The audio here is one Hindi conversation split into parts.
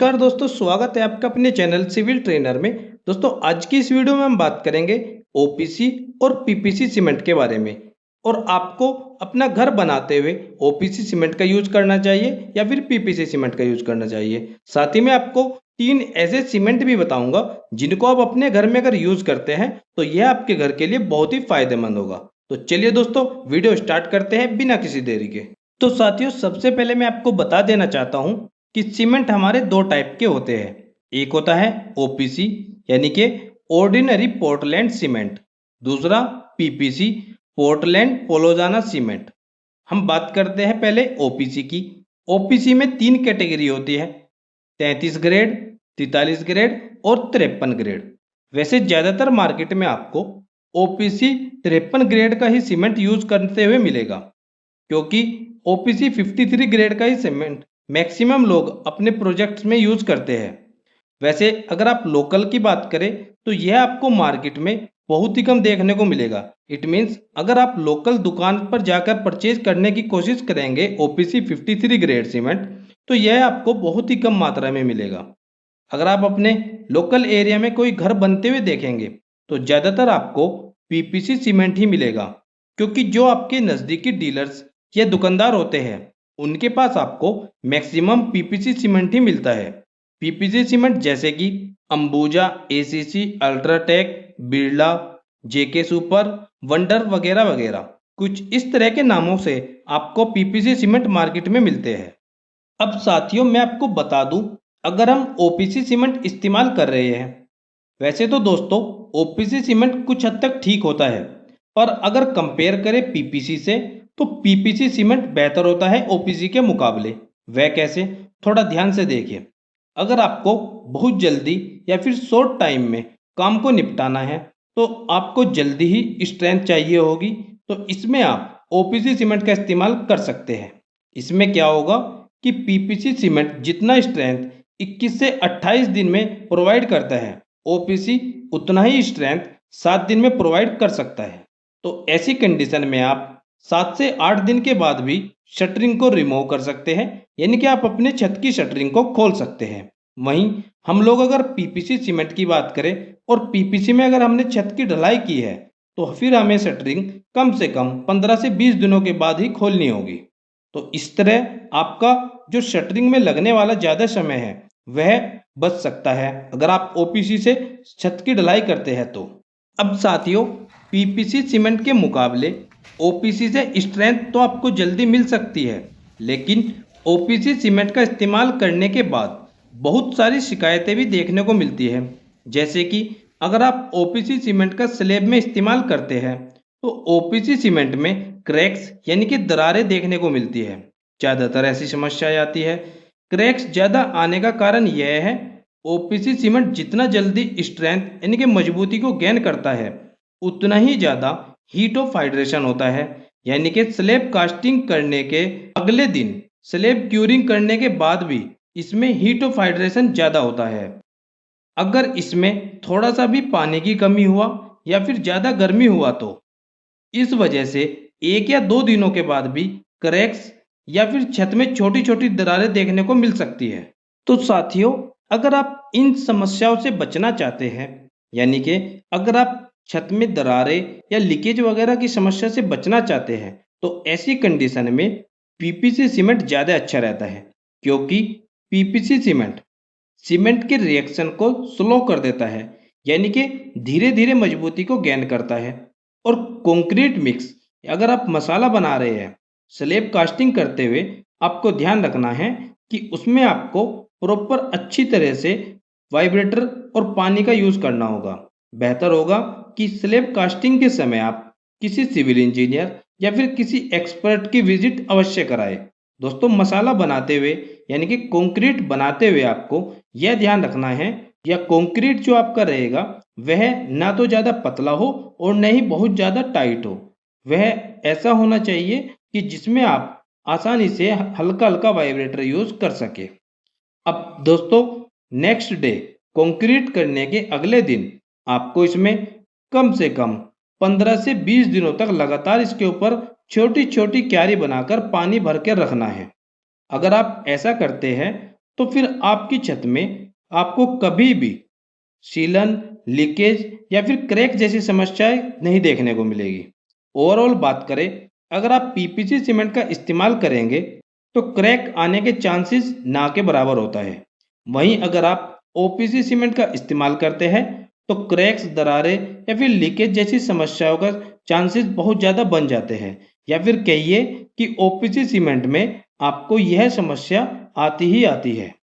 नमस्कार दोस्तों, स्वागत है आपका अपने चैनल सिविल ट्रेनर में। दोस्तों, आज की इस वीडियो में हम बात करेंगे ओपीसी और पीपीसी सीमेंट के बारे में। और आपको अपना घर बनाते हुए ओपीसी सीमेंट का यूज करना चाहिए या फिर पीपीसी सीमेंट का यूज करना चाहिए। साथ ही में आपको 3 ऐसे सीमेंट भी बताऊंगा जिनको आप अपने घर में अगर यूज करते हैं तो यह आपके घर के लिए बहुत ही फायदेमंद होगा। तो चलिए दोस्तों, वीडियो स्टार्ट करते हैं बिना किसी देरी के। तो साथियों, सबसे पहले मैं आपको बता देना चाहता हूं कि सीमेंट हमारे दो टाइप के होते हैं। एक होता है ओपीसी यानी कि ऑर्डिनरी पोर्टलैंड सीमेंट, दूसरा पीपीसी पोर्टलैंड पोलोजाना सीमेंट। हम बात करते हैं पहले ओपीसी की। ओपीसी में 3 कैटेगरी होती है, 33 ग्रेड, 43 ग्रेड और 53 ग्रेड। वैसे ज़्यादातर मार्केट में आपको ओपीसी 53 ग्रेड का ही सीमेंट यूज करते हुए मिलेगा, क्योंकि ओपीसी 53 ग्रेड का ही सीमेंट मैक्सिमम लोग अपने प्रोजेक्ट्स में यूज करते हैं। वैसे अगर आप लोकल की बात करें तो यह आपको मार्केट में बहुत ही कम देखने को मिलेगा। इट मीन्स अगर आप लोकल दुकान पर जाकर परचेज करने की कोशिश करेंगे ओपीसी 53 ग्रेड सीमेंट, तो यह आपको बहुत ही कम मात्रा में मिलेगा। अगर आप अपने लोकल एरिया में कोई घर बनते हुए देखेंगे तो ज़्यादातर आपको पीपीसी सीमेंट ही मिलेगा, क्योंकि जो आपके नज़दीकी डीलर्स या दुकानदार होते हैं उनके पास आपको मैक्सिमम पीपीसी सीमेंट ही मिलता है। पीपीसी सीमेंट जैसे कि अंबुजा, एसीसी, अल्ट्राटेक, बिरला, जेके सुपर, वंडर वगैरह वगैरह, कुछ इस तरह के नामों से आपको पीपीसी सीमेंट मार्केट में मिलते हैं। अब साथियों, मैं आपको बता दूं, अगर हम ओपीसी सीमेंट इस्तेमाल कर रहे हैं, वैसे तो दोस्तों ओपीसी सीमेंट कुछ हद तक ठीक होता है, पर अगर कंपेयर करें पीपीसी से तो पीपीसी सीमेंट बेहतर होता है ओपीसी के मुकाबले। वह कैसे, थोड़ा ध्यान से देखिए। अगर आपको बहुत जल्दी या फिर शॉर्ट टाइम में काम को निपटाना है तो आपको जल्दी ही स्ट्रेंथ चाहिए होगी, तो इसमें आप ओपीसी सीमेंट का इस्तेमाल कर सकते हैं। इसमें क्या होगा कि पीपीसी सीमेंट जितना स्ट्रेंथ 21 से 28 दिन में प्रोवाइड करता है, ओपीसी उतना ही स्ट्रेंथ 7 दिन में प्रोवाइड कर सकता है। तो ऐसी कंडीशन में आप 7 से 8 दिन के बाद भी शटरिंग को रिमूव कर सकते हैं, यानी कि आप अपने छत की शटरिंग को खोल सकते हैं। वहीं हम लोग अगर पीपीसी सीमेंट की बात करें और पीपीसी में अगर हमने छत की ढलाई की है तो फिर हमें शटरिंग कम से कम 15 से 20 दिनों के बाद ही खोलनी होगी। तो इस तरह आपका जो शटरिंग में लगने वाला ज़्यादा समय है वह बच सकता है अगर आप ओपीसी से छत की ढलाई करते हैं तो। अब साथियों, पीपीसी सीमेंट के मुकाबले ओपीसी से स्ट्रेंथ तो आपको जल्दी मिल सकती है, लेकिन ओपीसी सीमेंट का इस्तेमाल करने के बाद बहुत सारी शिकायतें भी देखने को मिलती है। जैसे कि अगर आप ओपीसी सीमेंट का स्लैब में इस्तेमाल करते हैं तो ओपीसी सीमेंट में क्रैक्स यानी कि दरारें देखने को मिलती है। ज़्यादातर ऐसी समस्याएं आती है। क्रैक्स ज़्यादा आने का कारण यह है, ओपीसी सीमेंट जितना जल्दी स्ट्रेंथ यानी कि मजबूती को गेन करता है उतना ही ज़्यादा हीट ऑफ हाइड्रेशन होता है, यानी कि स्लैब कास्टिंग करने के अगले दिन स्लैब क्यूरिंग करने के बाद भी इसमें हीट ऑफ हाइड्रेशन ज़्यादा होता है। अगर इसमें थोड़ा सा भी पानी की कमी हुआ या फिर ज़्यादा गर्मी हुआ तो इस वजह से 1 या 2 दिनों के बाद भी क्रैक्स या फिर छत में छोटी छोटी दरारें देखने को मिल सकती है। तो साथियों, अगर आप इन समस्याओं से बचना चाहते हैं, यानी कि अगर आप छत में दरारें या लीकेज वगैरह की समस्या से बचना चाहते हैं, तो ऐसी कंडीशन में पीपीसी सीमेंट ज़्यादा अच्छा रहता है, क्योंकि पीपीसी सीमेंट सीमेंट के रिएक्शन को स्लो कर देता है, यानी कि धीरे धीरे मजबूती को गेन करता है। और कंक्रीट मिक्स, अगर आप मसाला बना रहे हैं स्लैब कास्टिंग करते हुए, आपको ध्यान रखना है कि उसमें आपको प्रॉपर अच्छी तरह से वाइब्रेटर और पानी का यूज़ करना होगा। बेहतर होगा कि स्लैब कास्टिंग के समय आप किसी सिविल इंजीनियर या फिर किसी एक्सपर्ट की विजिट अवश्य कराएं। दोस्तों, मसाला बनाते हुए यानी कि कंक्रीट बनाते हुए आपको यह ध्यान रखना है या कंक्रीट जो आपका रहेगा वह ना तो ज़्यादा पतला हो और न ही बहुत ज़्यादा टाइट हो। वह ऐसा होना चाहिए कि जिसमें आप आसानी से हल्का हल्का वाइब्रेटर यूज़ कर सके। अब दोस्तों, नेक्स्ट डे कंक्रीट करने के अगले दिन आपको इसमें कम से कम 15 से 20 दिनों तक लगातार इसके ऊपर छोटी छोटी क्यारी बनाकर पानी भर के रखना है। अगर आप ऐसा करते हैं तो फिर आपकी छत में आपको कभी भी सीलन, लीकेज या फिर क्रैक जैसी समस्याएं नहीं देखने को मिलेगी। ओवरऑल बात करें, अगर आप पीपीसी सीमेंट का इस्तेमाल करेंगे तो क्रैक आने के चांसेस ना के बराबर होता है। वहीं अगर आप ओपीसी सीमेंट का इस्तेमाल करते हैं तो क्रैक्स, दरारें या फिर लीकेज जैसी समस्याओं का चांसेस बहुत ज़्यादा बन जाते हैं, या फिर कहिए कि ओपीसी सीमेंट में आपको यह समस्या आती ही आती है।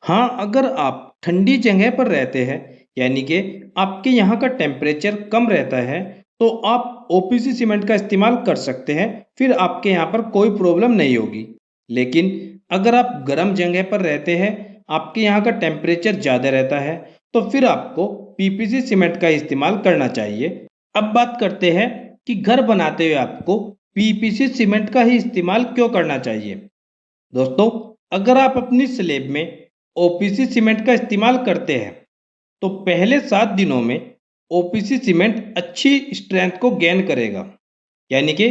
हाँ, अगर आप ठंडी जगह पर रहते हैं, यानी कि आपके यहाँ का टेम्परेचर कम रहता है, तो आप ओपीसी सीमेंट का इस्तेमाल कर सकते हैं, फिर आपके यहाँ पर कोई प्रॉब्लम नहीं होगी। लेकिन अगर आप गर्म जगह पर रहते हैं, आपके यहाँ का टेम्परेचर ज़्यादा रहता है, तो फिर आपको पीपीसी सीमेंट का इस्तेमाल करना चाहिए। अब बात करते हैं कि घर बनाते हुए आपको पीपीसी सीमेंट का ही इस्तेमाल क्यों करना चाहिए। दोस्तों, अगर आप अपनी स्लैब में ओपीसी सीमेंट का इस्तेमाल करते हैं तो पहले 7 दिनों में ओपीसी सीमेंट अच्छी स्ट्रेंथ को गेन करेगा, यानी कि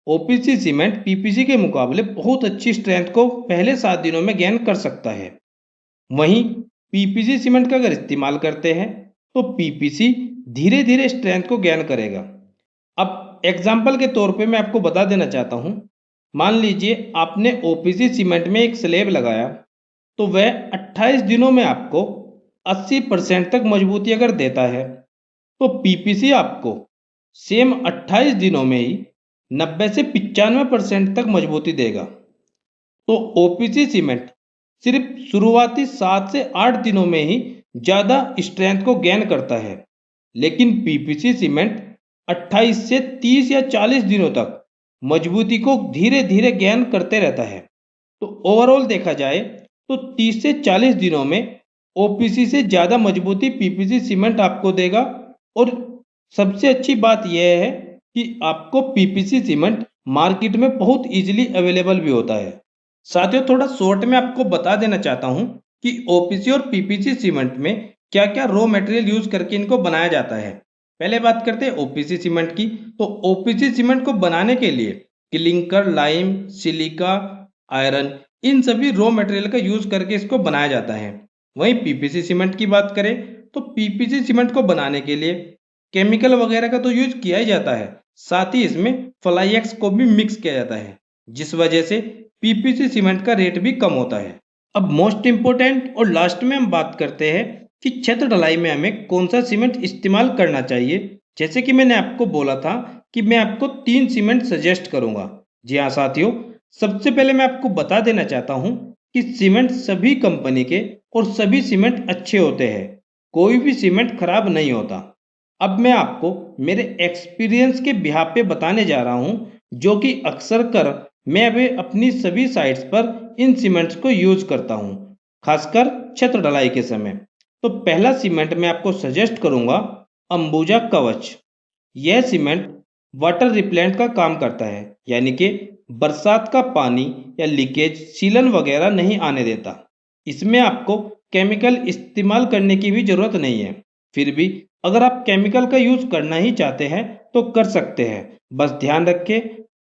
ओपीसी सीमेंट पीपीसी के मुकाबले बहुत अच्छी स्ट्रेंथ को पहले 7 दिनों में गेन कर सकता है। वहीं पीपीसी सीमेंट का अगर इस्तेमाल करते हैं तो पीपीसी धीरे धीरे स्ट्रेंथ को गेन करेगा। अब एग्जाम्पल के तौर पे मैं आपको बता देना चाहता हूँ, मान लीजिए आपने ओपीसी सीमेंट में एक स्लैब लगाया, तो वह 28 दिनों में आपको 80% तक मजबूती अगर देता है, तो पीपीसी आपको सेम 28 दिनों में ही 90 से 95% तक मजबूती देगा। तो ओपीसी सीमेंट सिर्फ शुरुआती 7 से 8 दिनों में ही ज़्यादा स्ट्रेंथ को गेन करता है, लेकिन पीपीसी सीमेंट 28 से 30 या 40 दिनों तक मजबूती को धीरे धीरे गेन करते रहता है। तो ओवरऑल देखा जाए तो 30 से 40 दिनों में ओपीसी से ज़्यादा मजबूती पीपीसी सीमेंट आपको देगा। और सबसे अच्छी बात यह है कि आपको पीपीसी सीमेंट मार्केट में बहुत इजीली अवेलेबल भी होता है। साथियों, थोड़ा शॉर्ट में आपको बता देना चाहता हूँ कि ओपीसी और पीपीसी सीमेंट में क्या क्या रॉ मटेरियल यूज करके इनको बनाया जाता है। पहले बात करते हैं ओपीसी सीमेंट की। तो ओपीसी सीमेंट को बनाने के लिए क्लिंकर, लाइम, सिलिका, आयरन, इन सभी रॉ मटेरियल का यूज करके इसको बनाया जाता है। वहीं पीपीसी सीमेंट की बात करें तो पीपीसी सीमेंट को बनाने के लिए केमिकल वगैरह का तो यूज किया ही जाता है, साथ ही इसमें फ्लाई एक्स को भी मिक्स किया जाता है, जिस वजह से पीपीसी सीमेंट का रेट भी कम होता है। अब मोस्ट इम्पोर्टेंट और लास्ट में हम बात करते हैं कि छत ढलाई में हमें कौन सा सीमेंट इस्तेमाल करना चाहिए। जैसे कि मैंने आपको बोला था कि मैं आपको 3 सीमेंट सजेस्ट करूंगा। जी हाँ साथियों, सबसे पहले मैं आपको बता देना चाहता हूं कि सीमेंट सभी कंपनी के और सभी सीमेंट अच्छे होते हैं, कोई भी सीमेंट खराब नहीं होता। अब मैं आपको मेरे एक्सपीरियंस के बिहाफ पे बताने जा रहा हूं, जो कि अक्सर कर मैं अभी अपनी सभी साइट्स पर इन सीमेंट्स को यूज करता हूं, खासकर छत ढलाई के समय। तो पहला सीमेंट मैं आपको सजेस्ट करूंगा अंबुजा कवच। यह सीमेंट वाटर रिपेलेंट का काम करता है, यानी कि बरसात का पानी या लीकेज, सीलन वगैरह नहीं आने देता। इसमें आपको केमिकल इस्तेमाल करने की भी जरूरत नहीं है। फिर भी अगर आप केमिकल का यूज करना ही चाहते हैं तो कर सकते हैं, बस ध्यान रखें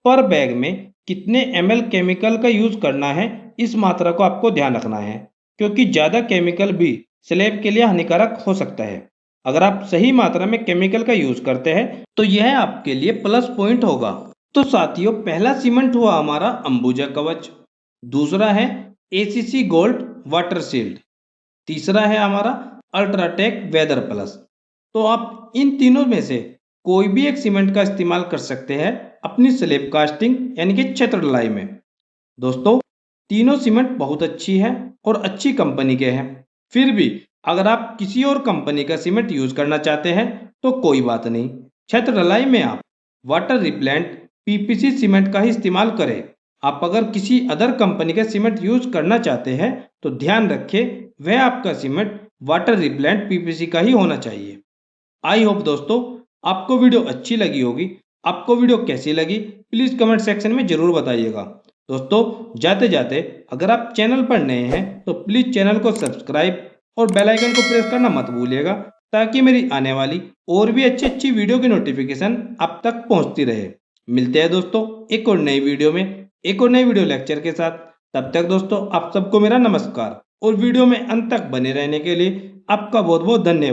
पर बैग में कितने ml केमिकल का यूज करना है, इस मात्रा को आपको ध्यान रखना है, क्योंकि ज़्यादा केमिकल भी स्लैब के लिए हानिकारक हो सकता है। अगर आप सही मात्रा में केमिकल का यूज करते हैं तो यह आपके लिए प्लस पॉइंट होगा। तो साथियों, पहला सीमेंट हुआ हमारा अंबुजा कवच, दूसरा है एसीसी गोल्ड वाटर शील्ड, तीसरा है हमारा अल्ट्राटेक वेदर प्लस। तो आप इन तीनों में से कोई भी एक सीमेंट का इस्तेमाल कर सकते हैं अपनी स्लैब कास्टिंग यानी कि छत ढलाई में। दोस्तों, तीनों सीमेंट बहुत अच्छी है और अच्छी कंपनी के हैं। फिर भी अगर आप किसी और कंपनी का सीमेंट यूज करना चाहते हैं तो कोई बात नहीं, छत ढलाई में आप वाटर रिपेलेंट पीपीसी सीमेंट का ही इस्तेमाल करें। आप अगर किसी अदर कंपनी का सीमेंट यूज करना चाहते हैं तो ध्यान रखें वह आपका सीमेंट वाटर रिपेलेंट पीपीसी का ही होना चाहिए। आई होप दोस्तों आपको वीडियो अच्छी लगी होगी। आपको वीडियो कैसी लगी प्लीज कमेंट सेक्शन में जरूर बताइएगा। दोस्तों, जाते जाते अगर आप चैनल पर नए हैं तो प्लीज चैनल को सब्सक्राइब और बेल आइकन को प्रेस करना मत भूलिएगा, ताकि मेरी आने वाली और भी अच्छी अच्छी वीडियो की नोटिफिकेशन आप तक पहुंचती रहे। मिलते हैं दोस्तों एक और नई वीडियो में, एक और नई वीडियो लेक्चर के साथ। तब तक दोस्तों आप सबको मेरा नमस्कार। और वीडियो में अंत तक बने रहने के लिए आपका बहुत बहुत धन्यवाद।